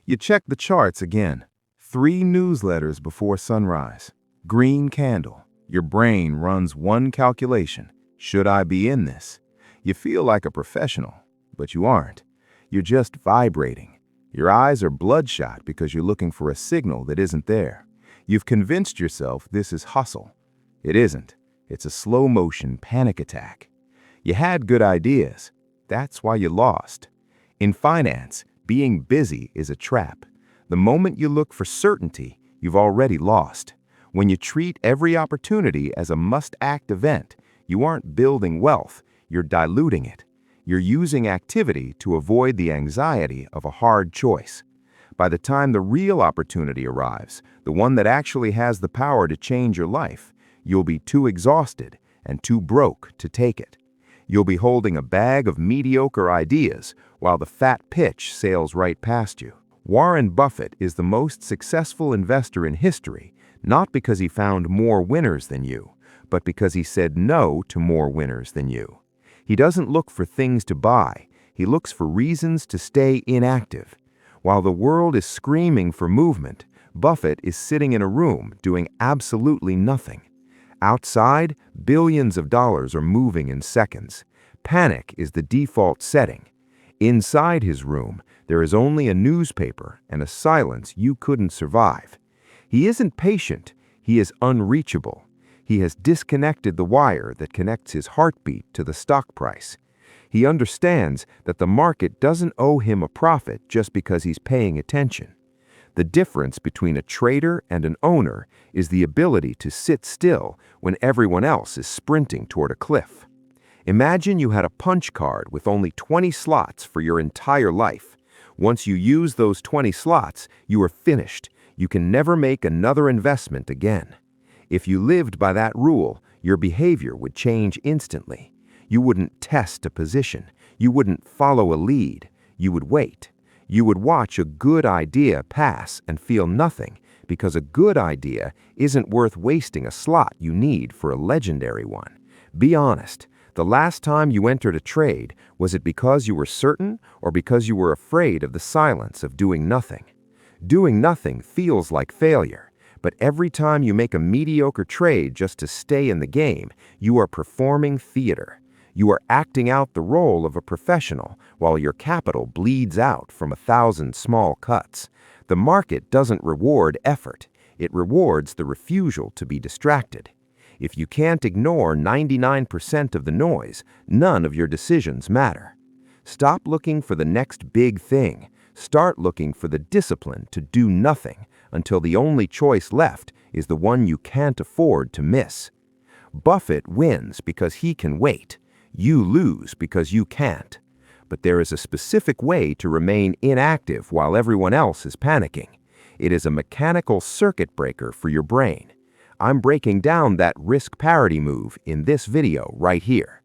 You check the charts again. 3 newsletters before sunrise. Green candle. Your brain runs one calculation. Should I be in this? You feel like a professional, but you aren't. You're just vibrating. Your eyes are bloodshot because you're looking for a signal that isn't there. You've convinced yourself this is hustle. It isn't. It's a slow-motion panic attack. You had good ideas. That's why you lost. In finance, being busy is a trap. The moment you look for certainty, you've already lost. When you treat every opportunity as a must-act event, you aren't building wealth, you're diluting it. You're using activity to avoid the anxiety of a hard choice. By the time the real opportunity arrives, the one that actually has the power to change your life, you'll be too exhausted and too broke to take it. You'll be holding a bag of mediocre ideas while the fat pitch sails right past you. Warren Buffett is the most successful investor in history, not because he found more winners than you, but because he said no to more winners than you. He doesn't look for things to buy, he looks for reasons to stay inactive. While the world is screaming for movement, Buffett is sitting in a room doing absolutely nothing. Outside, billions of dollars are moving in seconds. Panic is the default setting. Inside his room, there is only a newspaper and a silence you couldn't survive. He isn't patient, he is unreachable. He has disconnected the wire that connects his heartbeat to the stock price. He understands that the market doesn't owe him a profit just because he's paying attention. The difference between a trader and an owner is the ability to sit still when everyone else is sprinting toward a cliff. Imagine you had a punch card with only 20 slots for your entire life. Once you use those 20 slots, you are finished. You can never make another investment again. If you lived by that rule, your behavior would change instantly. You wouldn't test a position. You wouldn't follow a lead. You would wait. You would watch a good idea pass and feel nothing, because a good idea isn't worth wasting a slot you need for a legendary one. Be honest. The last time you entered a trade, was it because you were certain or because you were afraid of the silence of doing nothing? Doing nothing feels like failure, but every time you make a mediocre trade just to stay in the game, you are performing theater. You are acting out the role of a professional while your capital bleeds out from 1,000 small cuts. The market doesn't reward effort. It rewards the refusal to be distracted. If you can't ignore 99% of the noise, none of your decisions matter. Stop looking for the next big thing. Start looking for the discipline to do nothing until the only choice left is the one you can't afford to miss. Buffett wins because he can wait. You lose because you can't. But there is a specific way to remain inactive while everyone else is panicking. It is a mechanical circuit breaker for your brain. I'm breaking down that risk parity move in this video right here.